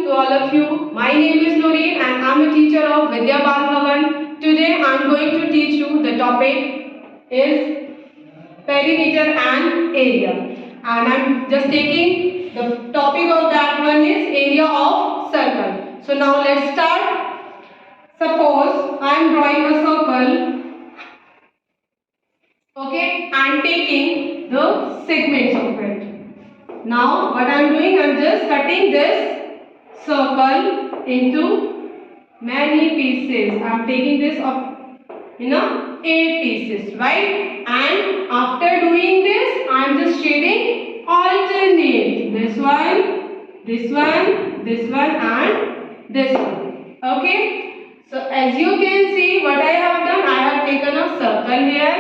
to all of you. My name is Noreen and I am a teacher of Vidya Bal Bhavan. Today I am going to teach you the topic is perimeter and area. And I am just taking the topic of that one is area of circle. So now let's start. Suppose I am drawing a circle. Okay, I am taking the segments of it. Now what I am doing, I am just cutting this circle into many pieces. I am taking this up in 8 pieces, right? And after doing this, I am just shading alternate. This one, this one, this one and this one. Okay? So as you can see what I have done, I have taken a circle here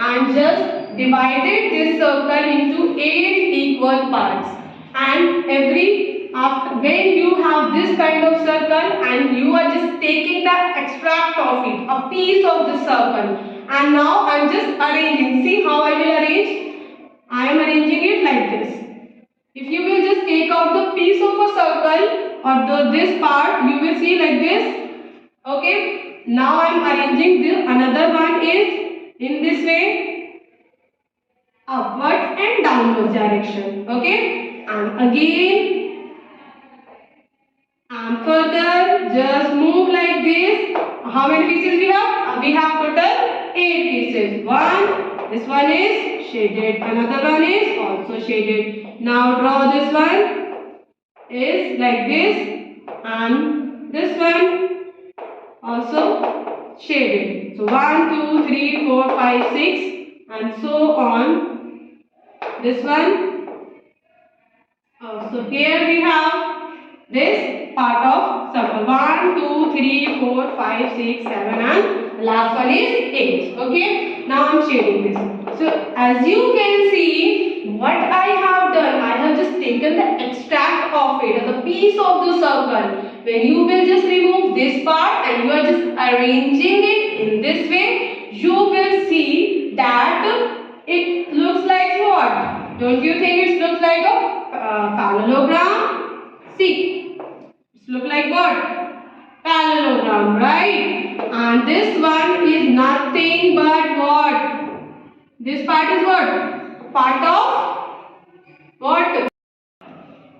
and just divided this circle into 8 equal parts. And when you have this kind of circle and you are just taking the extract of it, a piece of the circle, and now I am just arranging. See how I will arrange? I am arranging it like this. If you will just take out the piece of a circle or this part, you will see like this. Okay. Now I am arranging this. Another one is in this way, upwards and downwards direction. Okay. And again and further, just move like this. How many pieces we have? We have total 8 pieces. This one is shaded, another one is also shaded. Now draw this one is like this and this one also shaded. So 1, 2, 3, 4, 5, 6 and so on. This one. So here we have this part of circle. 1, 2, 3, 4, 5, 6, 7 and last one is 8. Okay. Now I am shading this. So as you can see what I have done, I have just taken the extract of it, the piece of the circle. When you will just remove this part and you are just arranging it in this way, you will see that it looks like what? Don't you think it looks like a parallelogram? See, it looks like what? Parallelogram, right? And this one is nothing but what? This part is what? Part of what?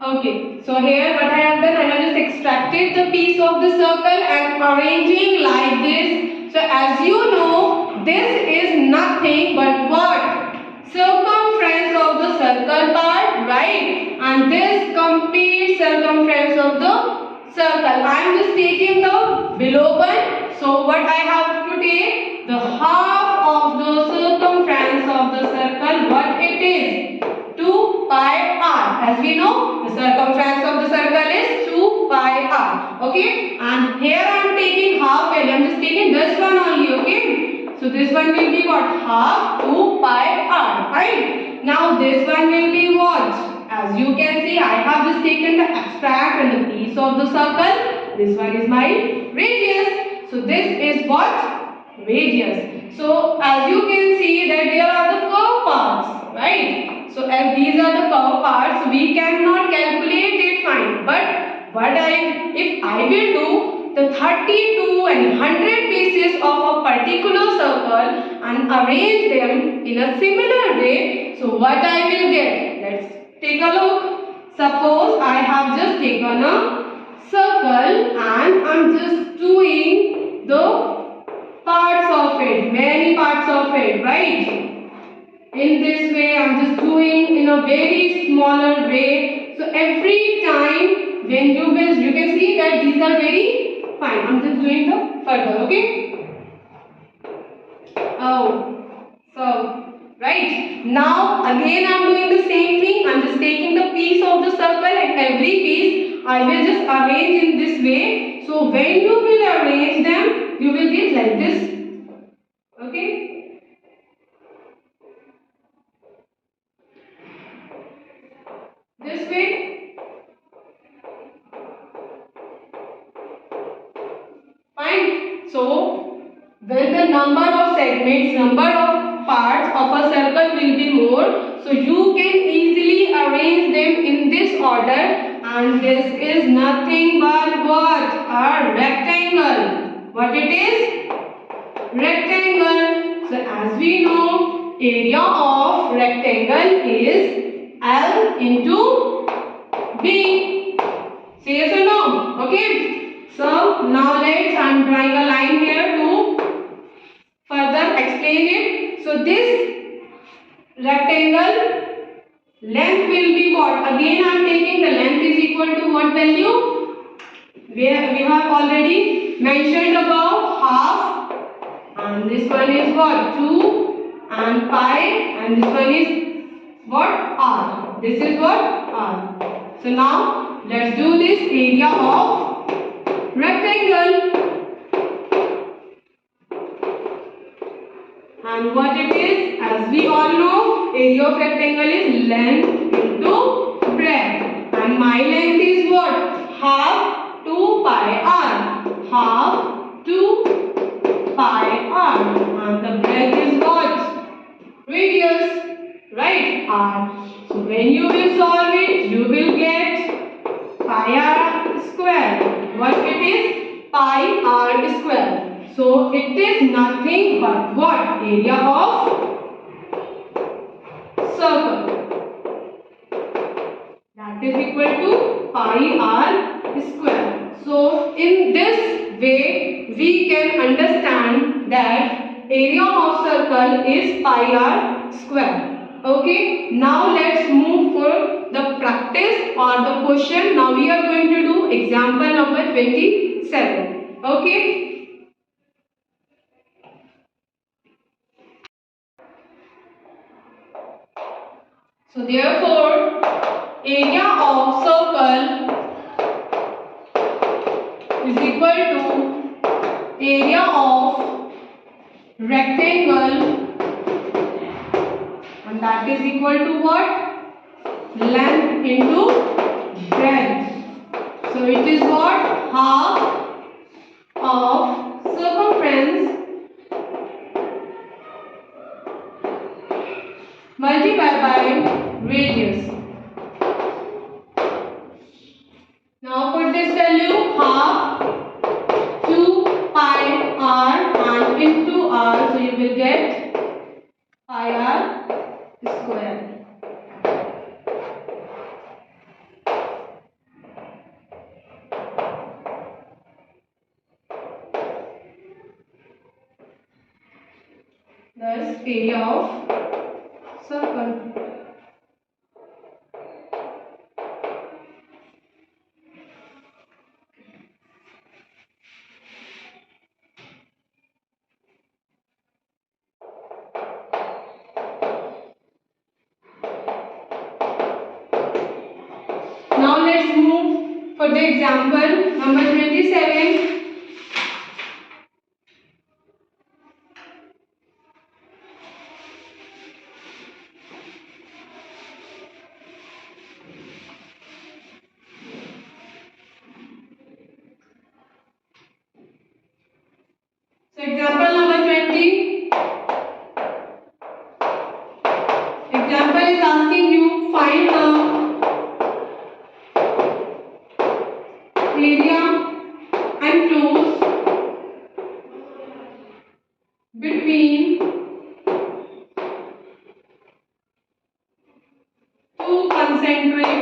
Okay, so here what I have done, I have just extracted the piece of the circle and arranging like this. So as you know, this is nothing but what? Circumference of the circle part, right? And this complete circumference of the circle. I am just taking the below one. So what I have to take? The half of the circumference of the circle. What it is? 2 pi r. As we know, the circumference of the circle is 2 pi r. Okay? And here I am taking half value. I am just taking this one only. Okay? So this one will be what? Half 2 pi r. Right? Now this one will be what? As you can see, I have just taken the extract and the piece of the circle. This one is my radius. So this is what? Radius. So as you can see that there are the curve parts. Right? So as these are the curve parts, we cannot calculate it fine. But if I will do the 32 and 100 pieces of a particular circle and arrange them in a similar way, so what I will get? Let's take a look. Suppose I have just taken a circle and I am just doing the parts of it, many parts of it, right? In this way, I am just doing in a very smaller way. So every time when you can see that these are very fine. I am just doing the further, okay? Right. Now again I am doing the same thing. I am just taking the piece of the circle and every piece I will just arrange in this way. So when you will arrange them, you will get like this. Okay? This way. Fine. So when the number of segments, number of parts of a circle will be more, so you can easily arrange them in this order and this is nothing but what? A rectangle. What it is? Rectangle. So as we know, area of rectangle is L into B. Say yes or no? Okay. So now I'm drawing a line here to further explain it. So this rectangle length will be what? Again I am taking the length is equal to what value? We have already mentioned about half, and this one is what? 2 and pi, and this one is what? R. This is what? R. So now let's do this area of rectangle. And what it is? As we all know, area of rectangle is length into breadth. And my length is what? Half 2 pi r. Half 2 pi r. And the breadth is what? Radius. Right? R. So when you will solve it, you will get pi r square. What it is? Pi r square. So it is nothing but what? Area of circle. That is equal to pi r square. So in this way we can understand that area of circle is pi r square. Okay. Now let's move for the practice or the question. Now we are going to do example number 27. Okay. So therefore, area of circle is equal to area of rectangle, and that is equal to what? Length into breadth. So it is what? Half of circumference multiplied by radius. Now put this value half 2 pi r and into r, so you will get pi r square. Thus area of circle. Now let's move for the example number 27. So example number 20. Example is asking you find the area enclosed between two concentric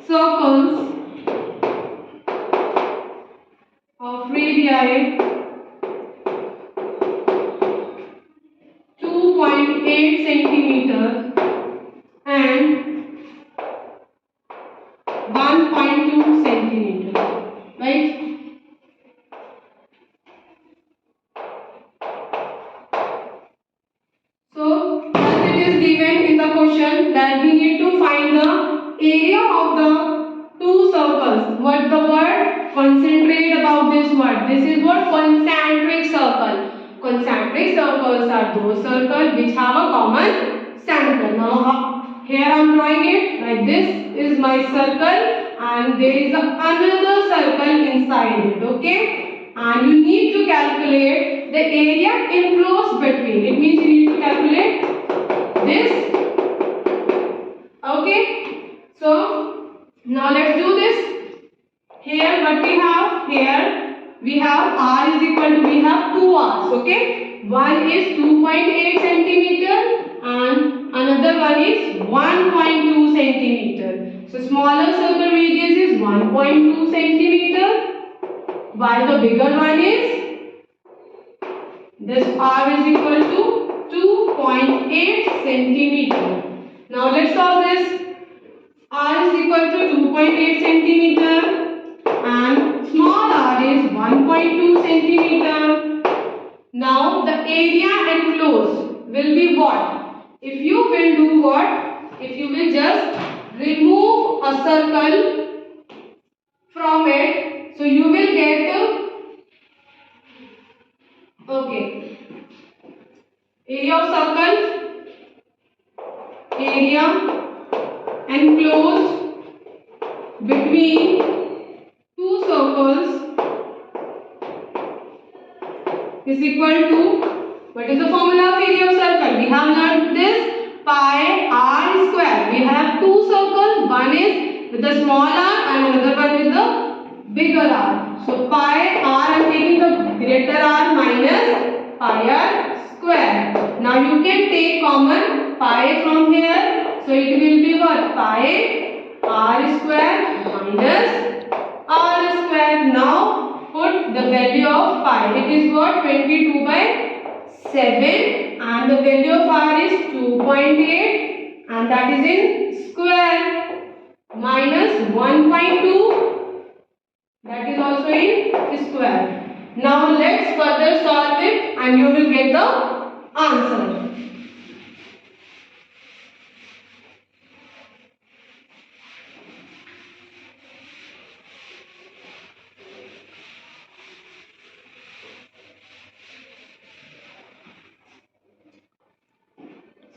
circles of radii 2.8 centimeter and 1.2 centimeter, right? So as it is given in the question that we need to find the area of the two circles. What the word? Concentrate about this word. This is what? Concentric circle. Concentric circles are those circles which have a common center. Now here I am drawing it like this is my circle and there is another circle inside it. Okay, and you need to calculate the area enclosed between. It means you need to calculate this Now let's do this. Here what we have? Here we have r is equal to, we have two r's, okay? One is 2.8 centimeter and another one is 1.2 centimeter. So smaller circle radius is 1.2 centimeter, while the bigger one is, this r is equal to 2.8 centimeter. Now let's solve this. R is equal to 2.8 centimeter and small r is 1.2 centimeter. Now the area enclosed will be what? If you will do what? If you will just remove a circle from it, so you will get okay, area of circle, area enclosed between two circles is equal to, what is the formula of area of circle? We have learned this, pi r square. We have two circles, one is with the small r and another one with the bigger r. So pi r, I am taking the greater r minus pi r square. Now you can take common pi from here. So it will be what? Pi r square minus r square. Now put the value of pi. It is what? 22/7 and the value of r is 2.8 and that is in square, minus 1.2, that is also in square. Now let's further solve it and you will get the answer.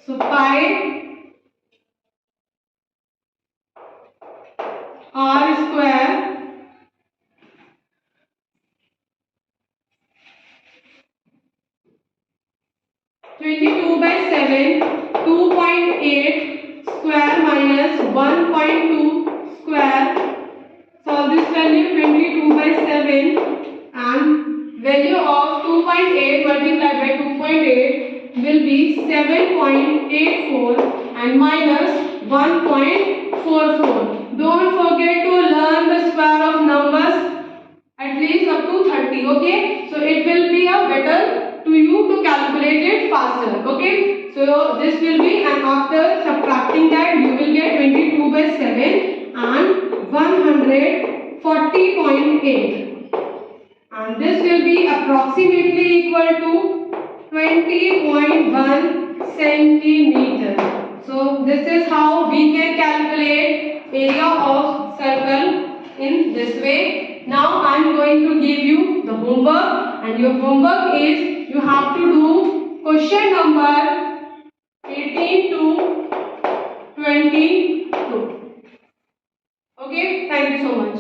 So pi r square (22/7), 2.8 square minus 1.2 square. Solve this value, 22/7 and value of 2.8 multiplied by 2.8 will be 7.84 and minus 1.44. Don't forget to learn the square of numbers at least up to 30, okay? So it will be a better to you to calculate it faster, okay? So this will be, and after subtracting that you will get 22/7 and 140.8 and this will be approximately equal to 20.1 centimeter. So this is how we can calculate area of circle in this way. Now I am going to give you the homework and your homework is you have to do question number 18 to 22. Okay, thank you so much.